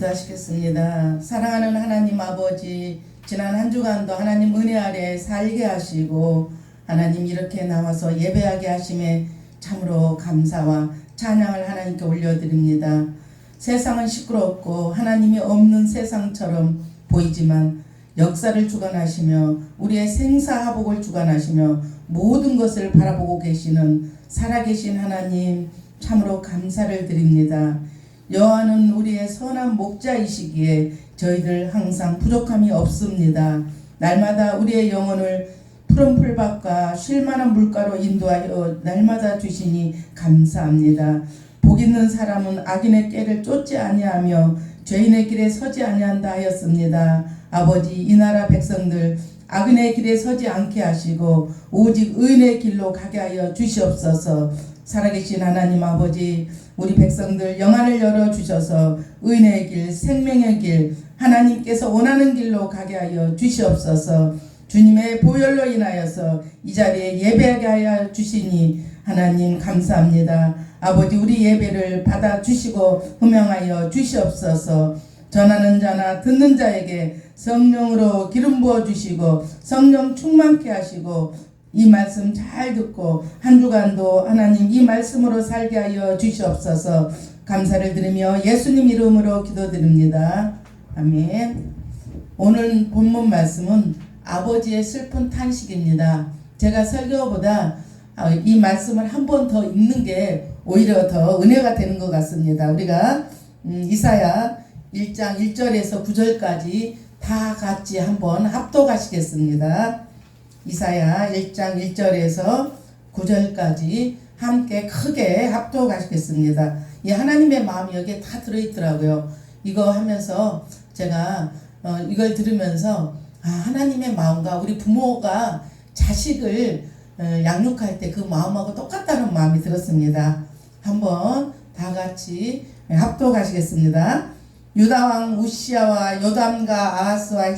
기도하시겠습니다. 사랑하는 하나님 아버지, 지난 한 주간도 하나님 은혜 아래 살게 하시고 하나님 이렇게 나와서 예배하게 하심에 참으로 감사와 찬양을 하나님께 올려드립니다. 세상은 시끄럽고 하나님이 없는 세상처럼 보이지만 역사를 주관하시며 우리의 생사화복을 주관하시며 모든 것을 바라보고 계시는 살아계신 하나님 참으로 감사를 드립니다. 여호와는 우리의 선한 목자이시기에 저희들 항상 부족함이 없습니다. 날마다 우리의 영혼을 푸른 풀밭과 쉴만한 물가로 인도하여 날마다 주시니 감사합니다. 복 있는 사람은 악인의 꾀를 쫓지 아니하며 죄인의 길에 서지 아니한다 하였습니다. 아버지, 이 나라 백성들 악인의 길에 서지 않게 하시고 오직 의인의 길로 가게 하여 주시옵소서. 살아계신 하나님 아버지, 우리 백성들 영안을 열어주셔서 의인의 길, 생명의 길, 하나님께서 원하는 길로 가게 하여 주시옵소서. 주님의 보혈로 인하여서 이 자리에 예배하게 하여 주시니 하나님 감사합니다. 아버지, 우리 예배를 받아주시고 흠명하여 주시옵소서. 전하는 자나 듣는 자에게 성령으로 기름 부어주시고 성령 충만케 하시고 이 말씀 잘 듣고 한 주간도 하나님 이 말씀으로 살게 하여 주시옵소서. 감사를 드리며 예수님 이름으로 기도드립니다. 아멘. 오늘 본문 말씀은 아버지의 슬픈 탄식입니다. 제가 설교보다 이 말씀을 한 번 더 읽는 게 오히려 더 은혜가 되는 것 같습니다. 우리가 이사야 1장 1절에서 9절까지 다 같이 한번 합독하시겠습니다. 이사야 1장 1절에서 9절까지 함께 크게 합독하시겠습니다. 이 하나님의 마음이 여기에 다 들어있더라고요. 이거 하면서 제가 이걸 들으면서 하나님의 마음과 우리 부모가 자식을 양육할 때 그 마음하고 똑같다는 마음이 들었습니다. 한번 다 같이 합독하시겠습니다. 유다왕 우시야와 요담과 아하스와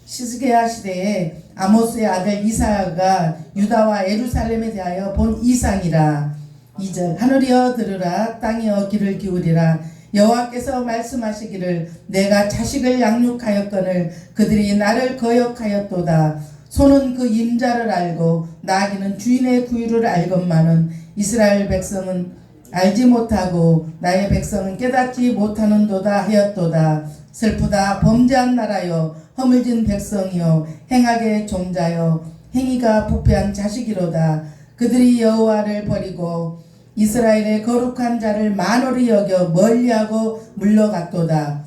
히스기야 시대에 아모스의 아들 이사야가 유다와 예루살렘에 대하여 본 이상이라. 2절 하늘이여 들으라, 땅이여 귀를 기울이라. 여호와께서 말씀하시기를 내가 자식을 양육하였거늘 그들이 나를 거역하였도다. 소는 그 임자를 알고 나귀는 주인의 구유를 알건만은 이스라엘 백성은 알지 못하고 나의 백성은 깨닫지 못하는도다 하였도다. 슬프다, 범죄한 나라여, 허물진 백성이요, 행악의 종자여, 행위가 부패한 자식이로다. 그들이 여호와를 버리고 이스라엘의 거룩한 자를 만홀히 여겨 멀리하고 물러갔도다.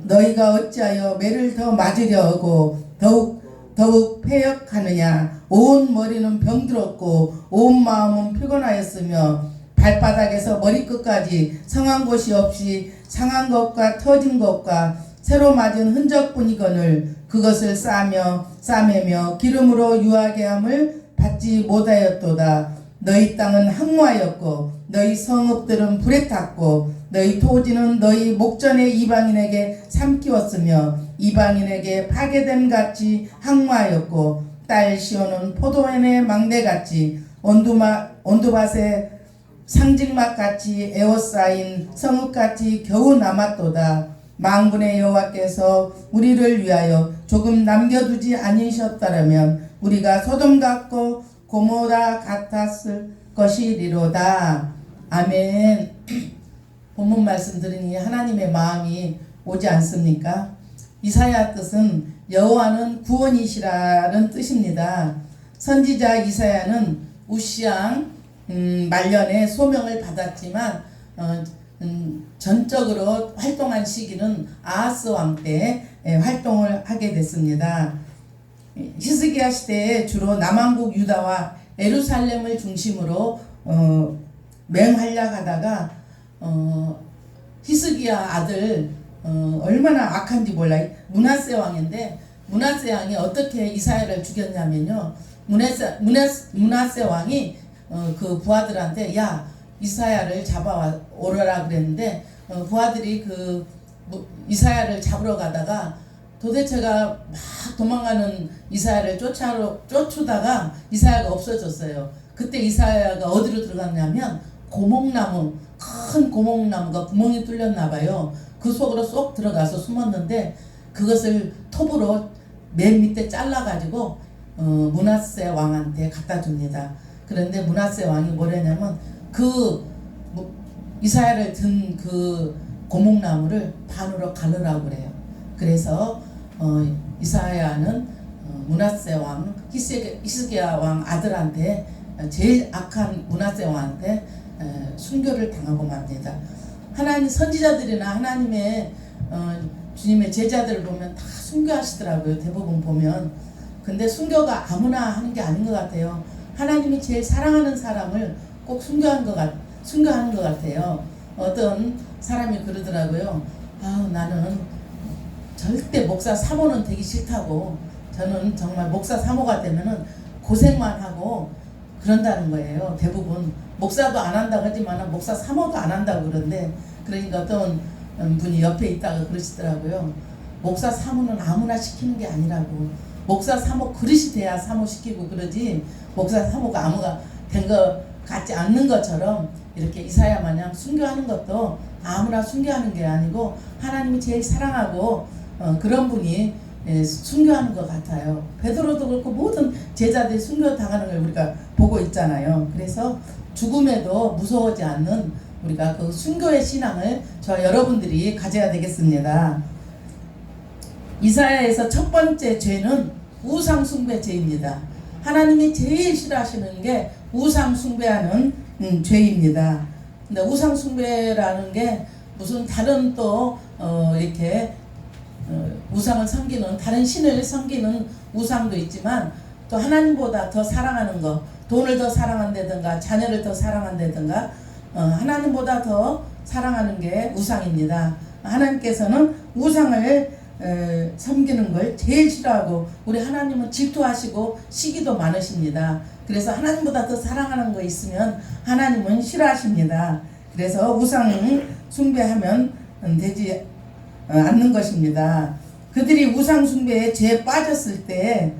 너희가 어찌하여 매를 더 맞으려 하고 더욱 패역하느냐. 온 머리는 병들었고 온 마음은 피곤하였으며 발바닥에서 머리끝까지 상한 곳이 없이 상한 것과 터진 것과 새로 맞은 흔적뿐이거늘 그것을 싸매며 기름으로 유하게 함을 받지 못하였도다. 너희 땅은 항모하였고 너희 성읍들은 불에 탔고 너희 토지는 너희 목전의 이방인에게 삼키웠으며 이방인에게 파괴됨 같이 항모하였고 딸 시온은 포도원의 망대같이 온두밭에 상직막같이 에워싸인 성읍같이 겨우 남았도다. 만군의 여호와께서 우리를 위하여 조금 남겨두지 아니셨다라면 우리가 소돔 같고 고모라 같았을 것이리로다. 아멘. 본문 말씀 들으니 하나님의 마음이 오지 않습니까? 이사야 뜻은 여호와는 구원이시라는 뜻입니다. 선지자 이사야는 우시왕 말년에 소명을 받았지만 전적으로 활동한 시기는 아하스 왕 때 활동을 하게 됐습니다. 히스기야 시대에 주로 남왕국 유다와 예루살렘을 중심으로 맹활약하다가 히스기야 아들 얼마나 악한지 몰라요. 므낫세 왕인데 므낫세 왕이 어떻게 이사야를 죽였냐면요. 므낫세 왕이 그 부하들한테 야 이사야를 잡아 오라라 그랬는데 부하들이 그 이사야를 잡으러 가다가 도대체가 막 도망가는 이사야를 쫓으다가 이사야가 없어졌어요. 그때 이사야가 어디로 들어갔냐면 고목나무, 큰 고목나무가 구멍이 뚫렸나 봐요. 그 속으로 쏙 들어가서 숨었는데 그것을 톱으로 맨 밑에 잘라가지고 므낫세 왕한테 갖다 줍니다. 그런데 므낫세 왕이 뭐랬냐면 그 이사야를 든 그 고목나무를 반으로 가르라고 그래요. 그래서 이사야는 므낫세 왕 히스기야 왕 아들한테 제일 악한 므낫세 왕한테 순교를 당하고 맙니다. 하나님 선지자들이나 하나님의 주님의 제자들을 보면 다 순교하시더라고요. 대부분 보면. 근데 순교가 아무나 하는 게 아닌 것 같아요. 하나님이 제일 사랑하는 사람을 꼭 순교하는 것 같아요. 어떤 사람이 그러더라고요. 나는 절대 목사 사모는 되기 싫다고. 저는 정말 목사 사모가 되면은 고생만 하고 그런다는 거예요. 대부분 목사도 안 한다고 하지만 목사 사모도 안 한다고 그러는데, 그러니까 어떤 분이 옆에 있다가 그러시더라고요. 목사 사모는 아무나 시키는 게 아니라고. 목사 사모 그릇이 돼야 사모시키고 그러지, 목사 사모가 아무가 된 거 같지 않는 것처럼 이렇게 이사야 마냥 순교하는 것도 아무나 순교하는 게 아니고 하나님이 제일 사랑하고 그런 분이 순교하는 것 같아요. 베드로도 그렇고 모든 제자들이 순교당하는 걸 우리가 보고 있잖아요. 그래서 죽음에도 무서워하지 않는 우리가 그 순교의 신앙을 저 여러분들이 가져야 되겠습니다. 이사야에서 첫 번째 죄는 우상숭배 죄입니다. 하나님이 제일 싫어하시는 게 우상숭배하는 죄입니다. 근데 우상숭배라는 게 무슨 다른 또 이렇게 우상을 섬기는, 다른 신을 섬기는 우상도 있지만 또 하나님보다 더 사랑하는 거, 돈을 더 사랑한다든가 자녀를 더 사랑한다든가 하나님보다 더 사랑하는 게 우상입니다. 하나님께서는 우상을 섬기는 걸 제일 싫어하고, 우리 하나님은 질투하시고 시기도 많으십니다. 그래서 하나님보다 더 사랑하는 거 있으면 하나님은 싫어하십니다. 그래서 우상 숭배하면 되지 않는 것입니다. 그들이 우상 숭배에 죄에 빠졌을 때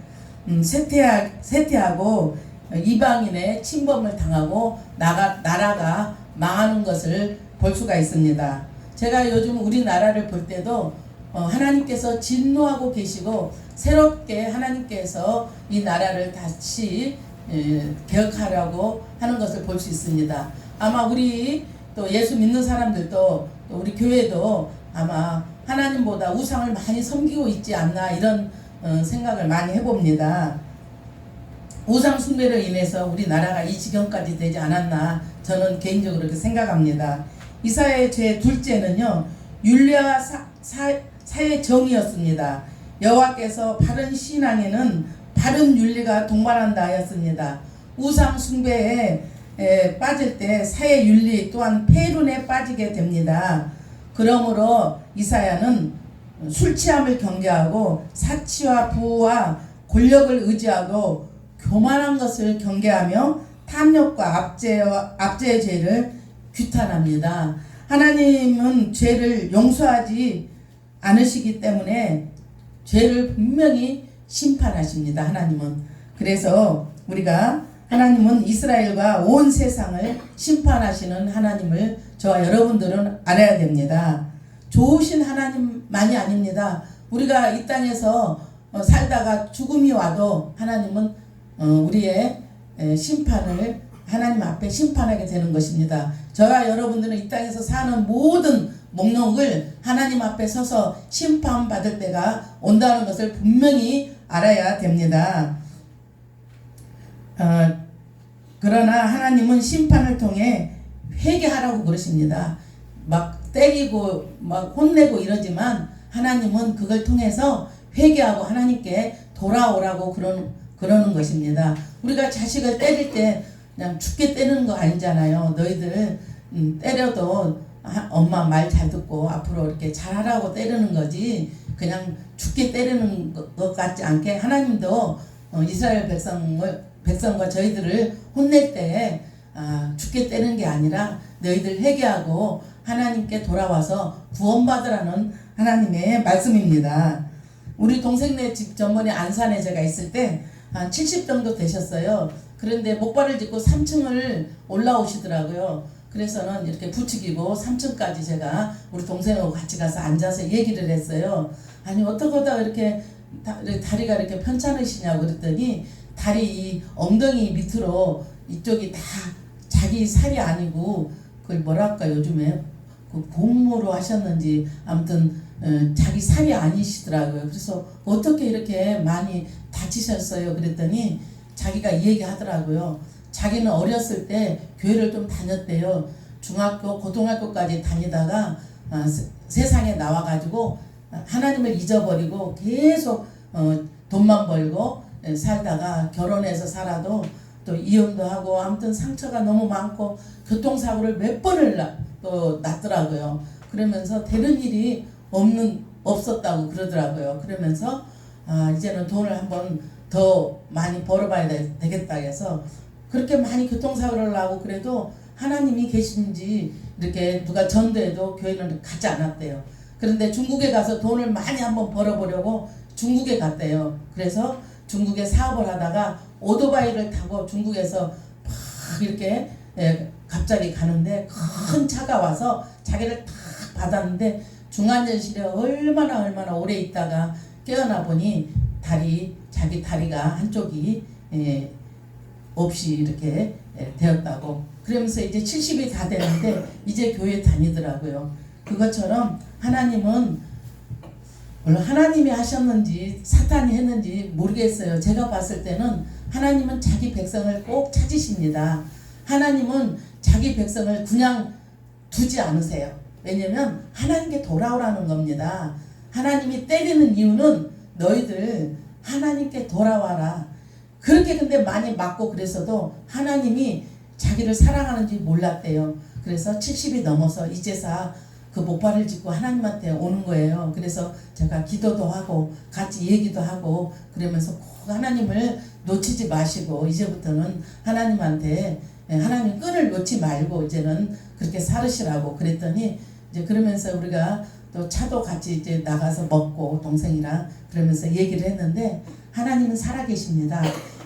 쇠퇴하고 이방인의 침범을 당하고 나라가 망하는 것을 볼 수가 있습니다. 제가 요즘 우리나라를 볼 때도 하나님께서 진노하고 계시고 새롭게 하나님께서 이 나라를 다시 개혁하려고 하는 것을 볼 수 있습니다. 아마 우리 또 예수 믿는 사람들도 또 우리 교회도 아마 하나님보다 우상을 많이 섬기고 있지 않나, 이런 생각을 많이 해봅니다. 우상 숭배로 인해서 우리나라가 이 지경까지 되지 않았나, 저는 개인적으로 그렇게 생각합니다. 이사야의 죄 둘째는요, 윤리와 사회 정의였습니다. 여호와께서 바른 신앙에는 바른 윤리가 동반한다 하였습니다. 우상 숭배에 빠질 때 사회 윤리 또한 폐륜에 빠지게 됩니다. 그러므로 이사야는 술 취함을 경계하고 사치와 부와 권력을 의지하고 교만한 것을 경계하며 탐욕과 압제의 죄를 규탄합니다. 하나님은 죄를 용서하지 않으시기 때문에 죄를 분명히 심판하십니다. 하나님은. 그래서 우리가 하나님은 이스라엘과 온 세상을 심판하시는 하나님을 저와 여러분들은 알아야 됩니다. 좋으신 하나님만이 아닙니다. 우리가 이 땅에서 살다가 죽음이 와도 하나님은 우리의 심판을 하나님 앞에 심판하게 되는 것입니다. 저와 여러분들은 이 땅에서 사는 모든 목록을 하나님 앞에 서서 심판받을 때가 온다는 것을 분명히 알아야 됩니다. 그러나 하나님은 심판을 통해 회개하라고 그러십니다. 막 때리고 막 혼내고 이러지만 하나님은 그걸 통해서 회개하고 하나님께 돌아오라고 그러는 것입니다. 우리가 자식을 때릴 때 그냥 죽게 때리는 거 아니잖아요. 너희들 때려도 엄마 말 잘 듣고 앞으로 이렇게 잘하라고 때리는 거지, 그냥 죽게 때리는 것 같지 않게 하나님도 이스라엘 백성과 저희들을 혼낼 때 죽게 때리는 게 아니라 너희들 회개하고 하나님께 돌아와서 구원받으라는 하나님의 말씀입니다. 우리 동생네 집 전번에 안산에 제가 있을 때 한 70 정도 되셨어요. 그런데 목발을 짚고 3층을 올라오시더라고요. 그래서는 이렇게 부추기고 3층까지 제가 우리 동생하고 같이 가서 앉아서 얘기를 했어요. 아니 어떻게 하다가 이렇게 다리가 이렇게 편찮으시냐고 그랬더니 다리 이 엉덩이 밑으로 이쪽이 다 자기 살이 아니고 그걸 뭐랄까 요즘에 그 공무로 하셨는지 아무튼 자기 살이 아니시더라고요. 그래서 어떻게 이렇게 많이 다치셨어요? 그랬더니 자기가 얘기하더라고요. 자기는 어렸을 때 교회를 좀 다녔대요. 중학교, 고등학교까지 다니다가 세상에 나와가지고 하나님을 잊어버리고 계속 돈만 벌고 살다가 결혼해서 살아도 또 이혼도 하고 아무튼 상처가 너무 많고 교통사고를 몇 번을 또 났더라고요. 그러면서 되는 일이 없었다고 그러더라고요. 그러면서 이제는 돈을 한번 더 많이 벌어봐야 되겠다 해서 그렇게 많이 교통사고를 나고 그래도 하나님이 계신지 이렇게 누가 전도해도 교회는 가지 않았대요. 그런데 중국에 가서 돈을 많이 한번 벌어보려고 중국에 갔대요. 그래서 중국에 사업을 하다가 오토바이를 타고 중국에서 막 이렇게 갑자기 가는데 큰 차가 와서 자기를 탁 받았는데 중환자실에 얼마나 오래 있다가 깨어나 보니 자기 다리가 한쪽이 없이 이렇게 되었다고. 그러면서 이제 70이 다 되는데 이제 교회 다니더라고요. 그것처럼 하나님은 물론 하나님이 하셨는지 사탄이 했는지 모르겠어요. 제가 봤을 때는 하나님은 자기 백성을 꼭 찾으십니다. 하나님은 자기 백성을 그냥 두지 않으세요. 왜냐면 하나님께 돌아오라는 겁니다. 하나님이 때리는 이유는 너희들 하나님께 돌아와라. 그렇게 근데 많이 맞고 그래서도 하나님이 자기를 사랑하는지 몰랐대요. 그래서 70이 넘어서 이제서 그 목발을 짚고 하나님한테 오는 거예요. 그래서 제가 기도도 하고 같이 얘기도 하고 그러면서 꼭 하나님을 놓치지 마시고 이제부터는 하나님한테 하나님 끈을 놓지 말고 이제는 그렇게 살으시라고 그랬더니 이제 그러면서 우리가 또 차도 같이 이제 나가서 먹고 동생이랑 그러면서 얘기를 했는데 하나님은 살아계십니다.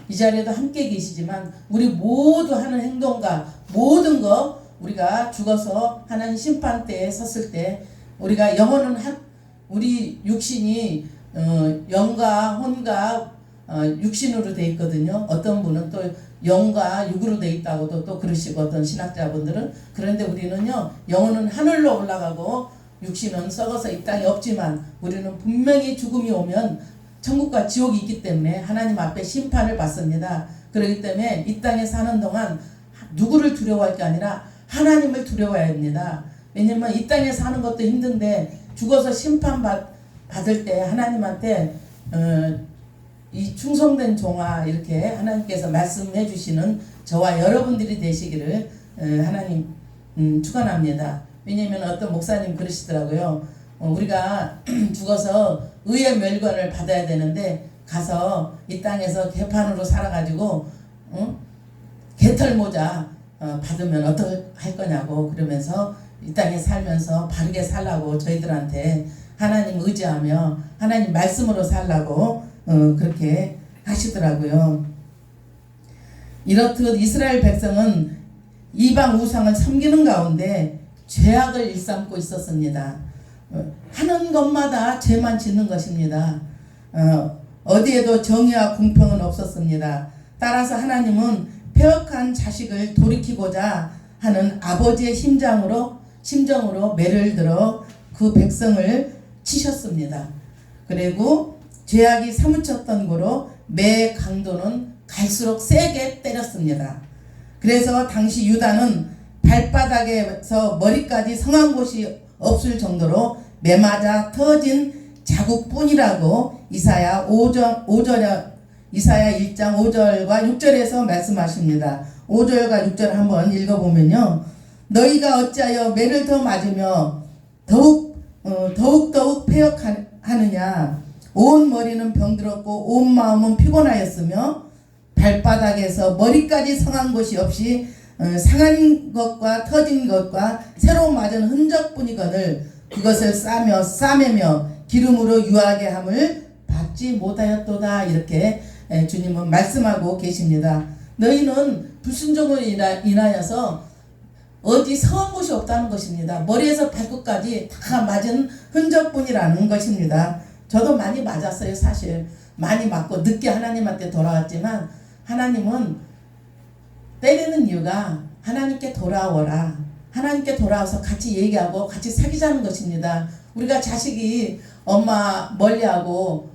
이 자리에도 함께 계시지만 우리 모두 하는 행동과 모든 거 우리가 죽어서 하나님 심판대에 섰을 때 우리가 영혼은 우리 육신이 영과 혼과 육신으로 돼 있거든요. 어떤 분은 또 영과 육으로 돼 있다고도 또 그러시고 어떤 신학자분들은 그런데 우리는요 영혼은 하늘로 올라가고 육신은 썩어서 이 땅에 없지만 우리는 분명히 죽음이 오면 천국과 지옥이 있기 때문에 하나님 앞에 심판을 받습니다. 그렇기 때문에 이 땅에 사는 동안 누구를 두려워할 게 아니라 하나님을 두려워해야 합니다. 왜냐면 이 땅에 사는 것도 힘든데 죽어서 심판받을 때 하나님한테 이 충성된 종아 이렇게 하나님께서 말씀해 주시는 저와 여러분들이 되시기를 하나님 축원합니다. 왜냐면 어떤 목사님 그러시더라고요. 우리가 죽어서 의의 멸관을 받아야 되는데 가서 이 땅에서 개판으로 살아가지고 개털모자 받으면 어떻게 할 거냐고 그러면서 이 땅에 살면서 바르게 살라고 저희들한테 하나님 의지하며 하나님 말씀으로 살라고 그렇게 하시더라고요. 이렇듯 이스라엘 백성은 이방 우상을 섬기는 가운데 죄악을 일삼고 있었습니다. 하는 것마다 죄만 짓는 것입니다. 어디에도 정의와 공평은 없었습니다. 따라서 하나님은 폐역한 자식을 돌이키고자 하는 아버지의 심정으로 매를 들어 그 백성을 치셨습니다. 그리고 죄악이 사무쳤던 고로 매 강도는 갈수록 세게 때렸습니다. 그래서 당시 유다는 발바닥에서 머리까지 성한 곳이 없을 정도로 매맞아 터진 자국뿐이라고 이사야 1장 5절과 6절에서 말씀하십니다. 5절과 6절 한번 읽어보면요. 너희가 어찌하여 매를 더 맞으며 더욱 폐역하느냐. 온 머리는 병들었고 온 마음은 피곤하였으며 발바닥에서 머리까지 성한 곳이 없이 상한 것과 터진 것과 새로 맞은 흔적뿐이거늘 그것을 싸매며 기름으로 유하게 함을 받지 못하였도다. 이렇게 주님은 말씀하고 계십니다. 너희는 불순종으로 인하여서 어디 성한 곳이 없다는 것입니다. 머리에서 발끝까지 다 맞은 흔적뿐이라는 것입니다. 저도 많이 맞았어요. 사실 많이 맞고 늦게 하나님한테 돌아왔지만 하나님은 때리는 이유가 하나님께 돌아오라, 하나님께 돌아와서 같이 얘기하고 같이 사귀자는 것입니다. 우리가 자식이 엄마 멀리하고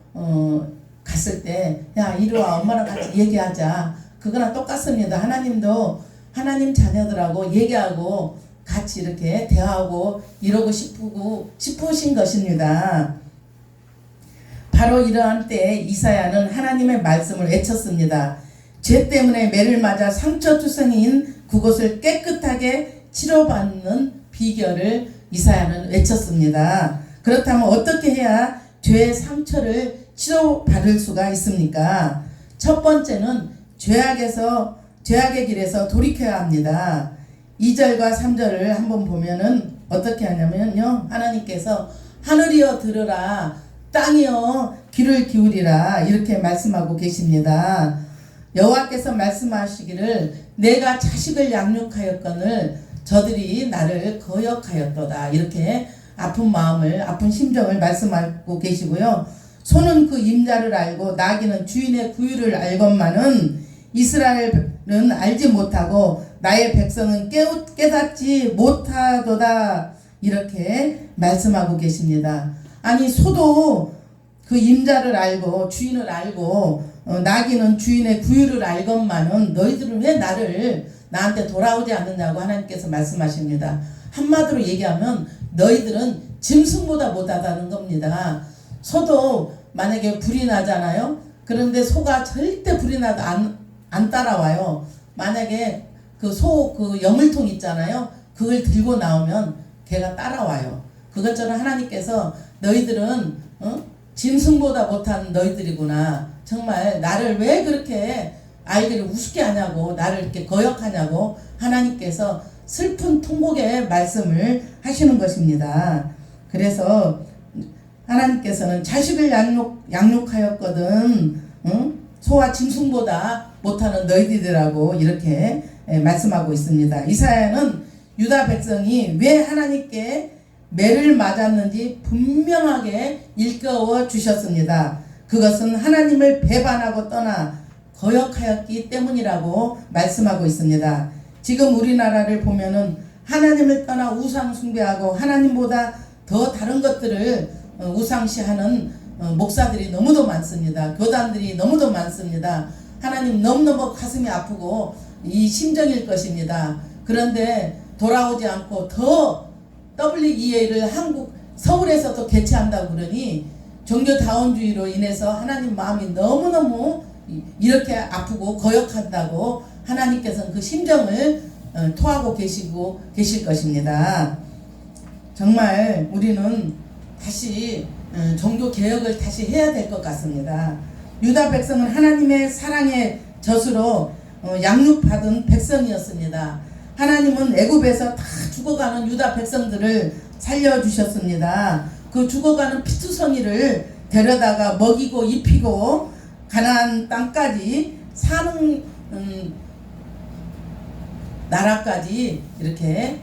갔을 때 야 이리와 엄마랑 같이 얘기하자, 그거랑 똑같습니다. 하나님도 하나님 자녀들하고 얘기하고 같이 이렇게 대화하고 이러고 싶으신 것입니다. 바로 이러한 때에 이사야는 하나님의 말씀을 외쳤습니다. 죄 때문에 매를 맞아 상처투성이인 그곳을 깨끗하게 치료받는 비결을 이사야는 외쳤습니다. 그렇다면 어떻게 해야 죄의 상처를 치료받을 수가 있습니까? 첫 번째는 죄악의 길에서 돌이켜야 합니다. 2절과 3절을 한번 보면은 어떻게 하냐면요, 하나님께서 하늘이여 들으라, 땅이여 귀를 기울이라 이렇게 말씀하고 계십니다. 여호와께서 말씀하시기를 내가 자식을 양육하였거늘 저들이 나를 거역하였도다, 이렇게 아픈 마음을, 아픈 심정을 말씀하고 계시고요. 소는 그 임자를 알고 나귀는 주인의 구유를 알건만은 이스라엘은 알지 못하고 나의 백성은 깨닫지 못하도다, 이렇게 말씀하고 계십니다. 아니 소도 그 임자를 알고 주인을 알고 나귀는 주인의 구유를 알건만은 너희들은 왜 나한테 돌아오지 않느냐고 하나님께서 말씀하십니다. 한마디로 얘기하면 너희들은 짐승보다 못하다는 겁니다. 소도 만약에 불이 나잖아요. 그런데 소가 절대 불이 나도 안 따라와요. 만약에 그 여물통 있잖아요. 그걸 들고 나오면 걔가 따라와요. 그것처럼 하나님께서 너희들은 짐승보다 못한 너희들이구나. 정말 나를 왜 그렇게 아이들을 우습게 하냐고, 나를 이렇게 거역하냐고 하나님께서 슬픈 통곡의 말씀을 하시는 것입니다. 그래서 하나님께서는 자식을 양육하였거든 소와 짐승보다 못하는 너희들이라고 이렇게 말씀하고 있습니다. 이사야는 유다 백성이 왜 하나님께 매를 맞았는지 분명하게 일깨워 주셨습니다. 그것은 하나님을 배반하고 떠나 거역하였기 때문이라고 말씀하고 있습니다. 지금 우리나라를 보면은 하나님을 떠나 우상 숭배하고 하나님보다 더 다른 것들을 우상시하는 목사들이 너무도 많습니다. 교단들이 너무도 많습니다. 하나님 너무너무 가슴이 아프고 이 심정일 것입니다. 그런데 돌아오지 않고 더 WEA를 한국 서울에서도 개최한다고 그러니 종교다원주의로 인해서 하나님 마음이 너무너무 이렇게 아프고 거역한다고 하나님께서는 그 심정을 토하고 계실 것입니다. 정말 우리는 다시 종교개혁을 다시 해야 될 것 같습니다. 유다 백성은 하나님의 사랑의 젖으로 양육받은 백성이었습니다. 하나님은 애굽에서 다 죽어가는 유다 백성들을 살려주셨습니다. 그 죽어가는 피투성이를 데려다가 먹이고 입히고 가나안 땅까지 사는 나라까지 이렇게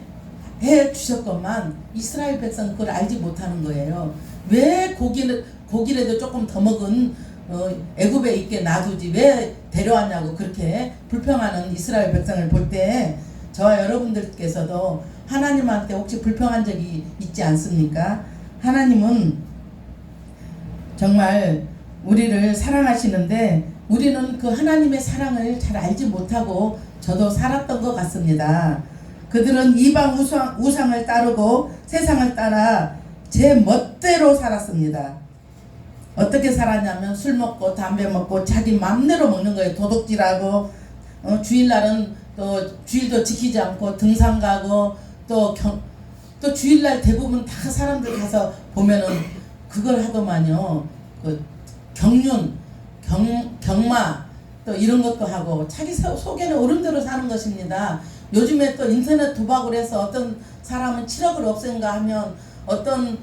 해주셨건만 이스라엘 백성은 그걸 알지 못하는 거예요. 왜 고기라도 조금 더 먹은 애굽에 있게 놔두지 왜 데려왔냐고 그렇게 불평하는 이스라엘 백성을 볼 때 저와 여러분들께서도 하나님한테 혹시 불평한 적이 있지 않습니까? 하나님은 정말 우리를 사랑하시는데 우리는 그 하나님의 사랑을 잘 알지 못하고 저도 살았던 것 같습니다. 그들은 이방 우상을 따르고 세상을 따라 제 멋대로 살았습니다. 어떻게 살았냐면 술 먹고 담배 먹고 자기 맘대로 먹는 거예요. 도둑질하고 주일날은 또 주일도 지키지 않고 등산 가고 또 주일날 대부분 다 사람들 가서 보면은 그걸 하더만요. 그 경륜, 경마 또 이런 것도 하고 자기 속에는 어른대로 사는 것입니다. 요즘에 또 인터넷 도박을 해서 어떤 사람은 7억을 없앤가 하면 어떤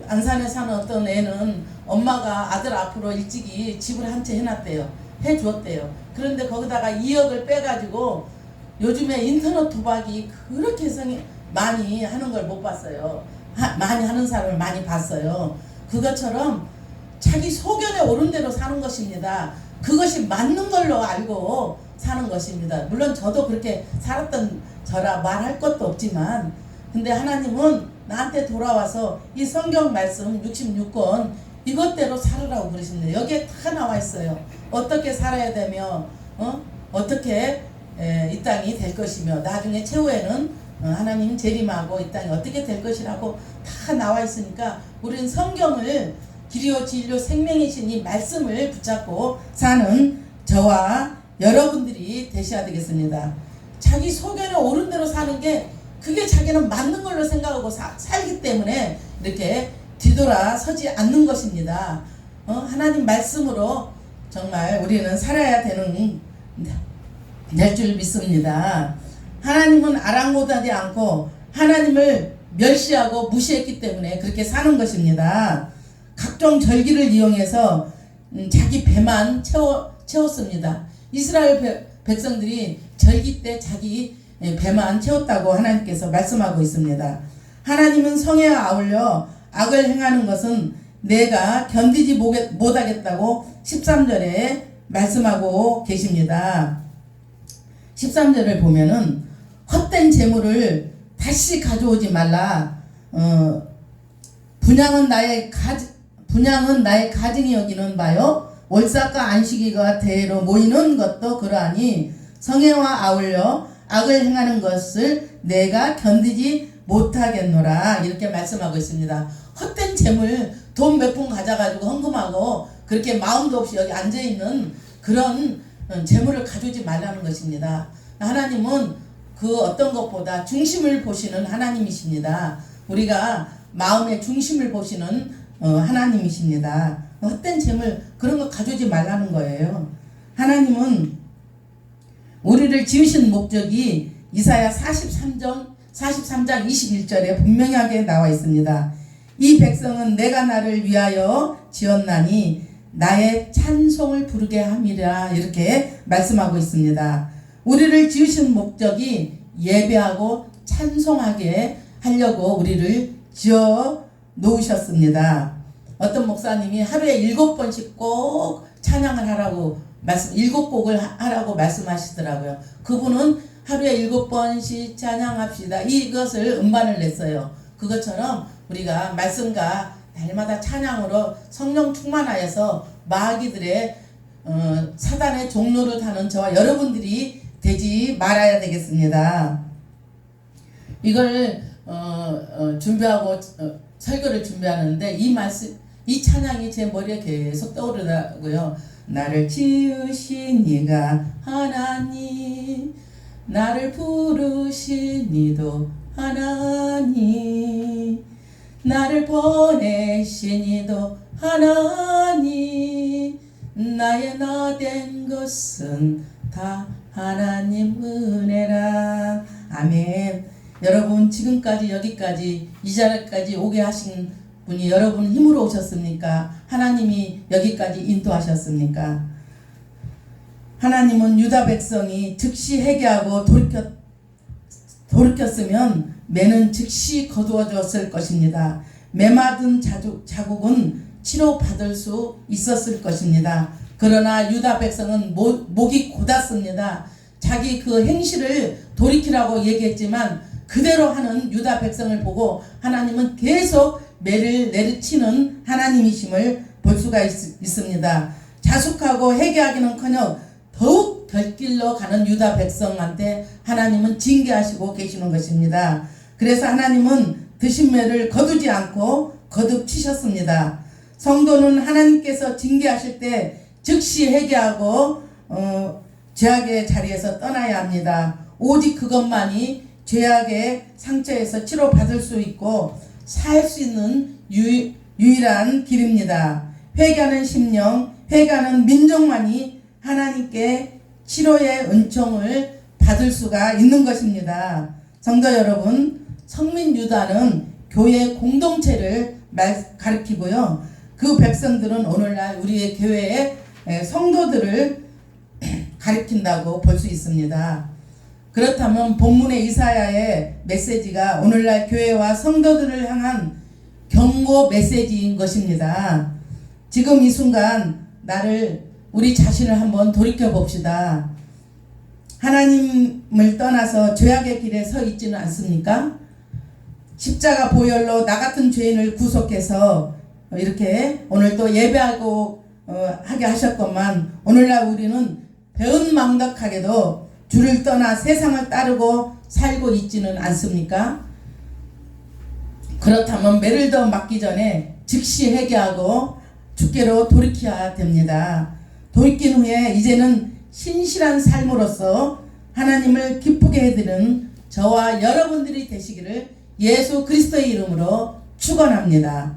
안산에 사는 어떤 애는 엄마가 아들 앞으로 일찍이 집을 한 채 해놨대요. 해주었대요. 그런데 거기다가 2억을 빼가지고 요즘에 인터넷 도박이 그렇게 많이 하는 걸 못 봤어요. 많이 하는 사람을 많이 봤어요. 그것처럼 자기 소견에 오른 대로 사는 것입니다. 그것이 맞는 걸로 알고 사는 것입니다. 물론 저도 그렇게 살았던 저라 말할 것도 없지만, 근데 하나님은 나한테 돌아와서 이 성경 말씀 66권 이것대로 살으라고 그러십니다. 여기에 다 나와 있어요. 어떻게 살아야 되며 어떻게 이 땅이 될 것이며 나중에 최후에는 하나님 재림하고 이 땅이 어떻게 될 것이라고 다 나와 있으니까 우리는 성경을 길이요 진리요 생명이신 이 말씀을 붙잡고 사는 저와 여러분들이 되셔야 되겠습니다. 자기 소견에 옳은 대로 사는 게 그게 자기는 맞는 걸로 생각하고 살기 때문에 이렇게 뒤돌아 서지 않는 것입니다. 하나님 말씀으로 정말 우리는 살아야 될 줄 믿습니다. 하나님은 아랑곳하지 않고 하나님을 멸시하고 무시했기 때문에 그렇게 사는 것입니다. 각종 절기를 이용해서 자기 배만 채웠습니다. 이스라엘 백성들이 절기 때 자기 배만 채웠다고 하나님께서 말씀하고 있습니다. 하나님은 성에와 아울러 악을 행하는 것은 내가 견디지 못하겠다고 13절에 말씀하고 계십니다. 13절을 보면은 헛된 재물을 다시 가져오지 말라. 분양은 나의 가증이 여기는 바요. 월삭과 안식일과 대회로 모이는 것도 그러하니 성애와 아울러 악을 행하는 것을 내가 견디지 못하겠노라. 이렇게 말씀하고 있습니다. 헛된 재물 돈 몇 푼 가져가지고 헌금하고 그렇게 마음도 없이 여기 앉아있는 그런 재물을 가져오지 말라는 것입니다. 하나님은 그 어떤 것보다 중심을 보시는 하나님이십니다. 우리가 마음의 중심을 보시는 하나님이십니다. 헛된 재물 그런 거 가져오지 말라는 거예요. 하나님은 우리를 지으신 목적이 이사야 43장 21절에 분명하게 나와 있습니다. 이 백성은 내가 나를 위하여 지었나니 나의 찬송을 부르게 함이라. 이렇게 말씀하고 있습니다. 우리를 지으신 목적이 예배하고 찬송하게 하려고 우리를 지어 놓으셨습니다. 어떤 목사님이 하루에 7번씩 꼭 찬양을 하라고 7곡을 하라고 말씀하시더라고요. 그분은 하루에 7번씩 찬양합시다. 이것을 음반을 냈어요. 그것처럼 우리가 말씀과 날마다 찬양으로 성령 충만하여서 마귀들의 사단의 종로를 타는 저와 여러분들이 되지 말아야 되겠습니다. 이걸 준비하고 설교를 준비하는데 이 찬양이 제 머리에 계속 떠오르더라고요. 나를 지으신 이가 하나님, 나를 부르신 이도 하나님, 나를 보내신 이도 하나님, 나의 나 된 것은 다 하나님 은혜라. 아멘. 여러분 지금까지 여기까지 이 자리까지 오게 하신 분이 여러분 힘으로 오셨습니까? 하나님이 여기까지 인도하셨습니까? 하나님은 유다 백성이 즉시 회개하고 돌이켰으면 매는 즉시 거두어졌을 것입니다. 매맞은 자국은 치료받을 수 있었을 것입니다. 그러나 유다 백성은 목이 곧았습니다. 자기 그 행실을 돌이키라고 얘기했지만 그대로 하는 유다 백성을 보고 하나님은 계속 매를 내리치는 하나님이심을 볼 수가 있습니다. 자숙하고 회개하기는커녕 더욱 별길로 가는 유다 백성한테 하나님은 징계하시고 계시는 것입니다. 그래서 하나님은 드신 매를 거두지 않고 거듭 치셨습니다. 성도는 하나님께서 징계하실 때 즉시 회개하고 죄악의 자리에서 떠나야 합니다. 오직 그것만이 죄악의 상처에서 치료받을 수 있고 살 수 있는 유일한 길입니다. 회개하는 심령, 회개하는 민족만이 하나님께 치료의 은총을 받을 수가 있는 것입니다. 성도 여러분, 성민 유다는 교회 공동체를 가리키고요. 그 백성들은 오늘날 우리의 교회의 성도들을 가리킨다고 볼 수 있습니다. 그렇다면 본문의 이사야의 메시지가 오늘날 교회와 성도들을 향한 경고 메시지인 것입니다. 지금 이 순간 우리 자신을 한번 돌이켜 봅시다. 하나님을 떠나서 죄악의 길에 서 있지는 않습니까? 십자가 보혈로 나 같은 죄인을 구속해서 이렇게 오늘 또 예배하고 하게 하셨건만, 오늘날 우리는 배은망덕하게도 주를 떠나 세상을 따르고 살고 있지는 않습니까? 그렇다면 매를 더 맞기 전에 즉시 회개하고 주께로 돌이켜야 됩니다. 돌이킨 후에 이제는 신실한 삶으로서 하나님을 기쁘게 해드리는 저와 여러분들이 되시기를 예수 그리스도의 이름으로 축원합니다.